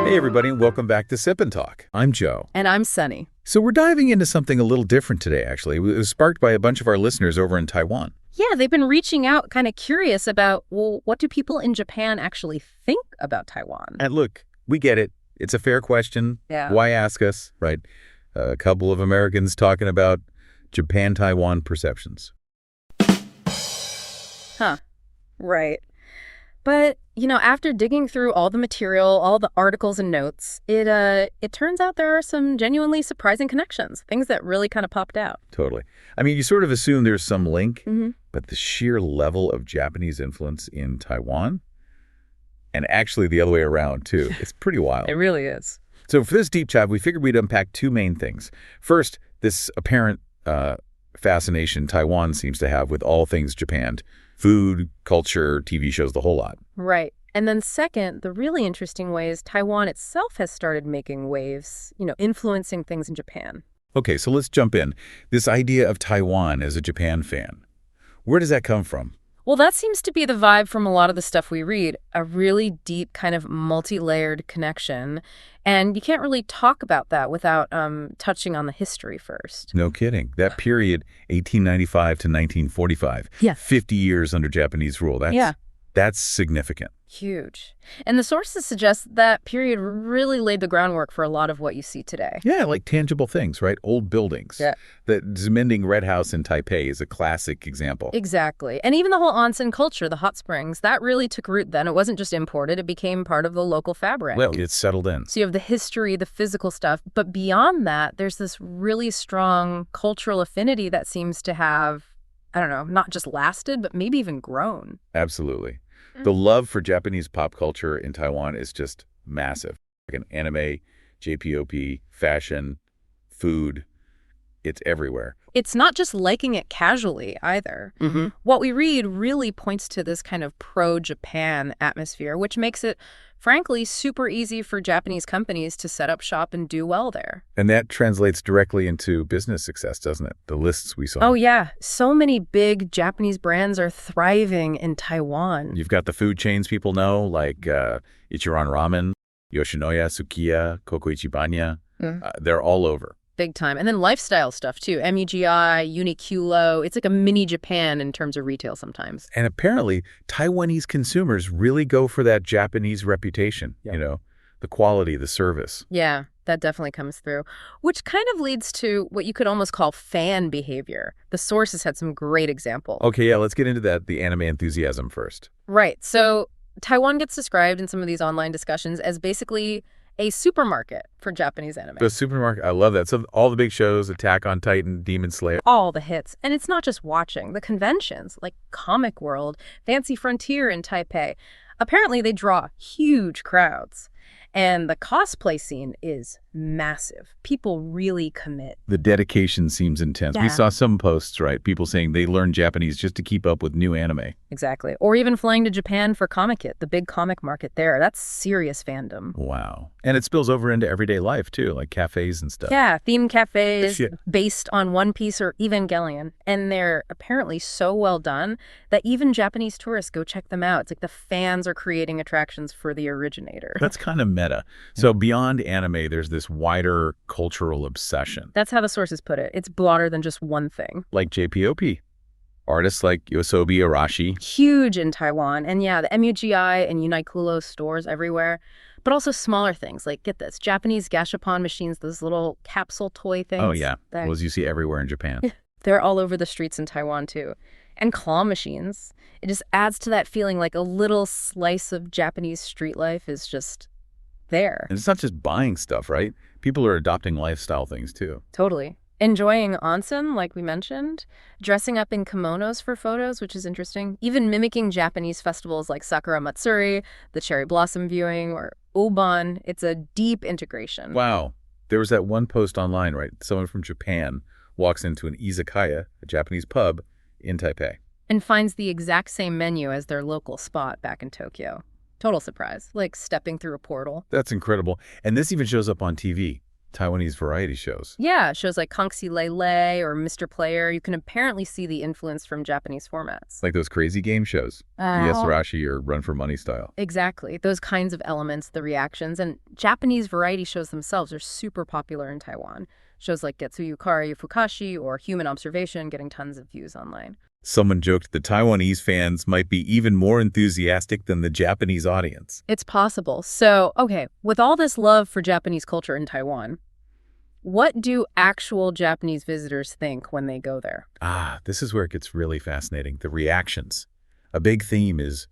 Hey everybody, and welcome back to Sip and Talk. I'm Joe. And I'm Sunny. So we're diving into something a little different today, actually. It was sparked by a bunch of our listeners over in Taiwan. Yeah, they've been reaching out kind of curious about, well, what do people in Japan actually think about Taiwan? And look, we get it. It's a fair question. Yeah. Why ask us, right? A couple of Americans talking about Japan-Taiwan perceptions. Huh. Right. But, after digging through all the material, all the articles and notes, it turns out there are some genuinely surprising connections, things that really kind of popped out. Totally. I mean, you sort of assume there's some link, but the sheer level of Japanese influence in Taiwan, and actually the other way around, too, it's pretty wild. It really is. So for this deep dive, we figured we'd unpack two main things. First, this apparent fascination Taiwan seems to have with all things Japan. Food, culture, TV shows, the whole lot. Right. And then second, the really interesting way is Taiwan itself has started making waves, influencing things in Japan. Okay, so let's jump in. This idea of Taiwan as a Japan fan, where does that come from? Well, that seems to be the vibe from a lot of the stuff we read, a really deep kind of multi-layered connection. And you can't really talk about that without touching on the history first. No kidding. That period, 1895 to 1945, 50 years under Japanese rule. That's significant. Huge. And the sources suggest that period really laid the groundwork for a lot of what you see today. Yeah, like tangible things, right? Old buildings. Yeah. The Zimending Red House in Taipei is a classic example. Exactly. And even the whole onsen culture, the hot springs, that really took root then. It wasn't just imported. It became part of the local fabric. Well, it's settled in. So you have the history, the physical stuff. But beyond that, there's this really strong cultural affinity that seems to have, I don't know, not just lasted, but maybe even grown. Absolutely. The love for Japanese pop culture in Taiwan is just massive. Like an anime, J-pop, fashion, food, it's everywhere. It's not just liking it casually either. What we read really points to this kind of pro-Japan atmosphere, which makes it, frankly, super easy for Japanese companies to set up shop and do well there. And that translates directly into business success, doesn't it? The lists we saw. Oh, yeah. So many big Japanese brands are thriving in Taiwan. You've got the food chains people know, like Ichiran Ramen, Yoshinoya, Sukiya, Koko Ichibanya. They're all over. Big time. And then lifestyle stuff, too. MUGI, Uniqlo. It's like a mini Japan in terms of retail sometimes. And apparently, Taiwanese consumers really go for that Japanese reputation, the quality, the service. Yeah, that definitely comes through, which kind of leads to what you could almost call fan behavior. The sources had some great examples. Okay, yeah, let's get into that, the anime enthusiasm first. Right. So Taiwan gets described in some of these online discussions as basically a supermarket for Japanese anime. The supermarket, I love that. So all the big shows, Attack on Titan, Demon Slayer. All the hits. And it's not just watching. The conventions, like Comic World, Fancy Frontier in Taipei, apparently they draw huge crowds. And the cosplay scene is massive. People really commit. The dedication seems intense. Yeah. We saw some posts, right? People saying they learn Japanese just to keep up with new anime. Exactly. Or even flying to Japan for Comic-It, the big comic market there. That's serious fandom. Wow. And it spills over into everyday life, too, like cafes and stuff. Yeah, themed cafes based on One Piece or Evangelion. And they're apparently so well done that even Japanese tourists go check them out. It's like the fans are creating attractions for the originator. That's kind of meta. So beyond anime, there's this wider cultural obsession. That's how the sources put it. It's broader than just one thing. Like J-pop. Artists like Yoasobi Arashi. Huge in Taiwan. And yeah, the MUGI and Uniqlo stores everywhere. But also smaller things like, get this, Japanese gashapon machines, those little capsule toy things. Oh, yeah. Those you see everywhere in Japan. They're all over the streets in Taiwan, too. And claw machines. It just adds to that feeling like a little slice of Japanese street life is just there. And it's not just buying stuff, right? People are adopting lifestyle things, too. Totally. Enjoying onsen, like we mentioned, dressing up in kimonos for photos, which is interesting, even mimicking Japanese festivals like Sakura Matsuri, the cherry blossom viewing, or Obon. It's a deep integration. Wow. There was that one post online, right? Someone from Japan walks into an izakaya, a Japanese pub, in Taipei. And finds the exact same menu as their local spot back in Tokyo. Total surprise, like stepping through a portal. That's incredible. And this even shows up on TV. Taiwanese variety shows. Yeah, shows like Kangxi Lei or Mr. Player, you can apparently see the influence from Japanese formats. Like those crazy game shows, Yesarashi or Run for Money style. Exactly. Those kinds of elements, the reactions, and Japanese variety shows themselves are super popular in Taiwan. Shows like Getsuyu Kari Fukashi or Human Observation getting tons of views online. Someone joked the Taiwanese fans might be even more enthusiastic than the Japanese audience. It's possible. So, okay, with all this love for Japanese culture in Taiwan, what do actual Japanese visitors think when they go there? This is where it gets really fascinating. The reactions. A big theme is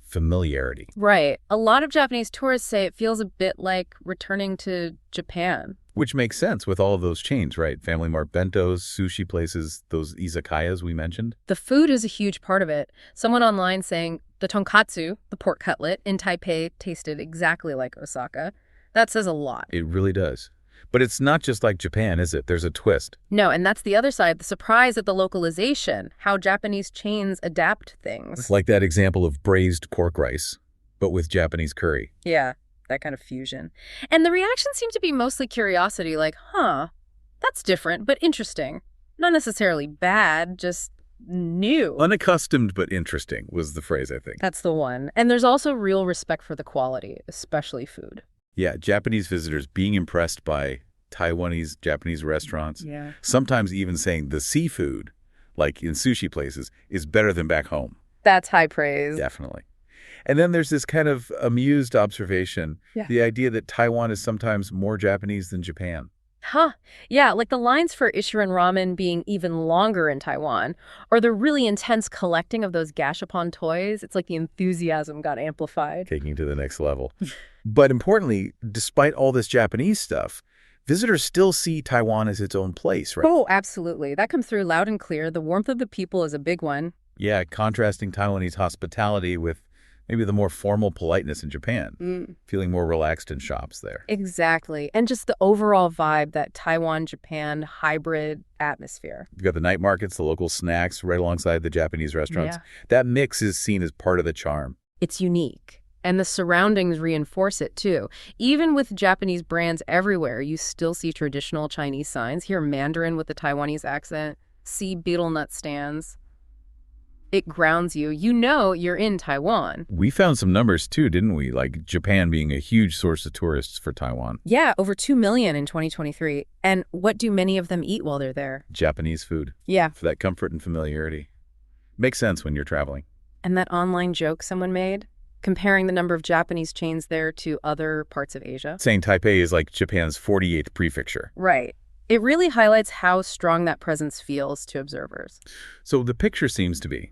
familiarity. Right. A lot of Japanese tourists say it feels a bit like returning to Japan. Which makes sense with all of those chains, right? Family Mart bentos, sushi places, those izakayas we mentioned. The food is a huge part of it. Someone online saying the tonkatsu, the pork cutlet, in Taipei tasted exactly like Osaka. That says a lot. It really does. But it's not just like Japan, is it? There's a twist. No, and that's the other side, the surprise at the localization, how Japanese chains adapt things. Like that example of braised pork rice, but with Japanese curry. Yeah, that kind of fusion. And the reactions seem to be mostly curiosity, like, that's different, but interesting. Not necessarily bad, just new. Unaccustomed but interesting was the phrase, I think. That's the one. And there's also real respect for the quality, especially food. Yeah, Japanese visitors being impressed by Taiwanese, Japanese restaurants. Yeah. Sometimes even saying the seafood, like in sushi places, is better than back home. That's high praise. Definitely. And then there's this kind of amused observation, the idea that Taiwan is sometimes more Japanese than Japan. Yeah, like the lines for Ishirin ramen being even longer in Taiwan, or the really intense collecting of those gashapon toys. It's like the enthusiasm got amplified. Taking it to the next level. But importantly, despite all this Japanese stuff, visitors still see Taiwan as its own place, right? Oh, absolutely. That comes through loud and clear. The warmth of the people is a big one. Yeah, contrasting Taiwanese hospitality with maybe the more formal politeness in Japan, feeling more relaxed in shops there. Exactly. And just the overall vibe, that Taiwan-Japan hybrid atmosphere. You've got the night markets, the local snacks right alongside the Japanese restaurants. Yeah. That mix is seen as part of the charm. It's unique. And the surroundings reinforce it, too. Even with Japanese brands everywhere, you still see traditional Chinese signs. Hear Mandarin with the Taiwanese accent. See betel nut stands. It grounds you. You know you're in Taiwan. We found some numbers, too, didn't we? Like Japan being a huge source of tourists for Taiwan. Yeah, over 2 million in 2023. And what do many of them eat while they're there? Japanese food. Yeah. For that comfort and familiarity. Makes sense when you're traveling. And that online joke someone made, comparing the number of Japanese chains there to other parts of Asia. Saying Taipei is like Japan's 48th prefecture. Right. It really highlights how strong that presence feels to observers. So the picture seems to be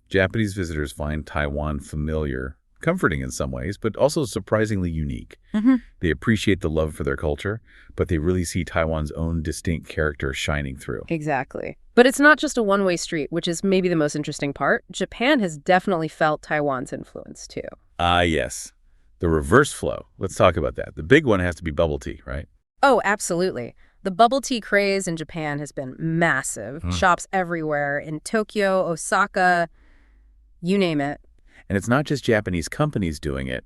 Japanese visitors find Taiwan familiar, comforting in some ways, but also surprisingly unique. They appreciate the love for their culture, but they really see Taiwan's own distinct character shining through. Exactly. But it's not just a one-way street, which is maybe the most interesting part. Japan has definitely felt Taiwan's influence, too. Yes. The reverse flow. Let's talk about that. The big one has to be bubble tea, right? Oh, absolutely. The bubble tea craze in Japan has been massive. Shops everywhere in Tokyo, Osaka, you name it. And it's not just Japanese companies doing it.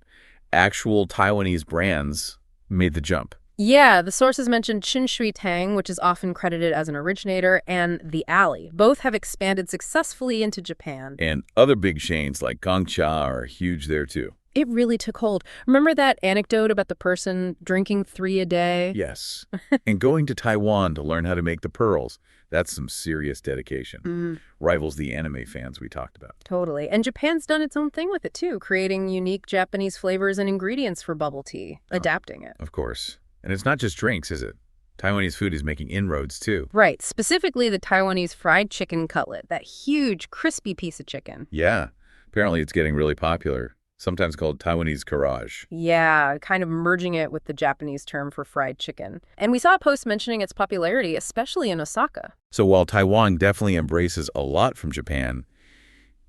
Actual Taiwanese brands made the jump. Yeah, the sources mentioned Chinshui Tang, which is often credited as an originator, and The Alley. Both have expanded successfully into Japan. And other big chains like Gongcha are huge there too. It really took hold. Remember that anecdote about the person drinking 3 a day? Yes. And going to Taiwan to learn how to make the pearls. That's some serious dedication. Rivals the anime fans we talked about. Totally. And Japan's done its own thing with it, too, creating unique Japanese flavors and ingredients for bubble tea, adapting it. Of course. And it's not just drinks, is it? Taiwanese food is making inroads, too. Right. Specifically the Taiwanese fried chicken cutlet, that huge, crispy piece of chicken. Yeah. Apparently it's getting really popular. Sometimes called Taiwanese karaage. Yeah, kind of merging it with the Japanese term for fried chicken. And we saw a post mentioning its popularity, especially in Osaka. So while Taiwan definitely embraces a lot from Japan,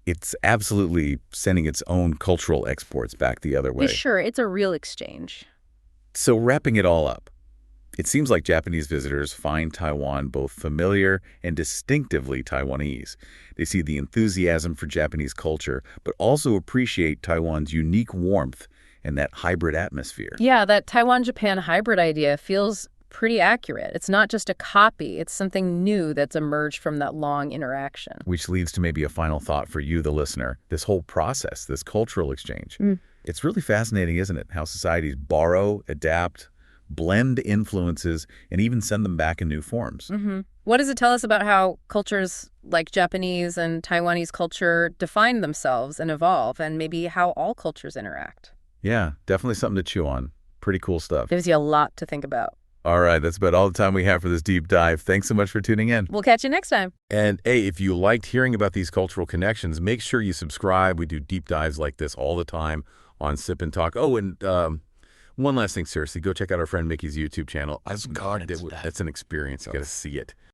it's absolutely sending its own cultural exports back the other way. Sure, it's a real exchange. So wrapping it all up, it seems like Japanese visitors find Taiwan both familiar and distinctively Taiwanese. They see the enthusiasm for Japanese culture, but also appreciate Taiwan's unique warmth and that hybrid atmosphere. Yeah, that Taiwan-Japan hybrid idea feels pretty accurate. It's not just a copy. It's something new that's emerged from that long interaction. Which leads to maybe a final thought for you, the listener. This whole process, this cultural exchange, it's really fascinating, isn't it? How societies borrow, adapt, blend influences, and even send them back in new forms. What does it tell us about how cultures like Japanese and Taiwanese culture define themselves and evolve, and maybe how all cultures interact? Yeah, definitely something to chew on. Pretty cool stuff. Gives you a lot to think about. All right, that's about all the time we have for this deep dive. Thanks so much for tuning in. We'll catch you next time. And hey, if you liked hearing about these cultural connections, make sure you subscribe. We do deep dives like this all the time on Sip and Talk. Oh, and one last thing, seriously, go check out our friend Micky's YouTube channel. That's an experience. You got to see it.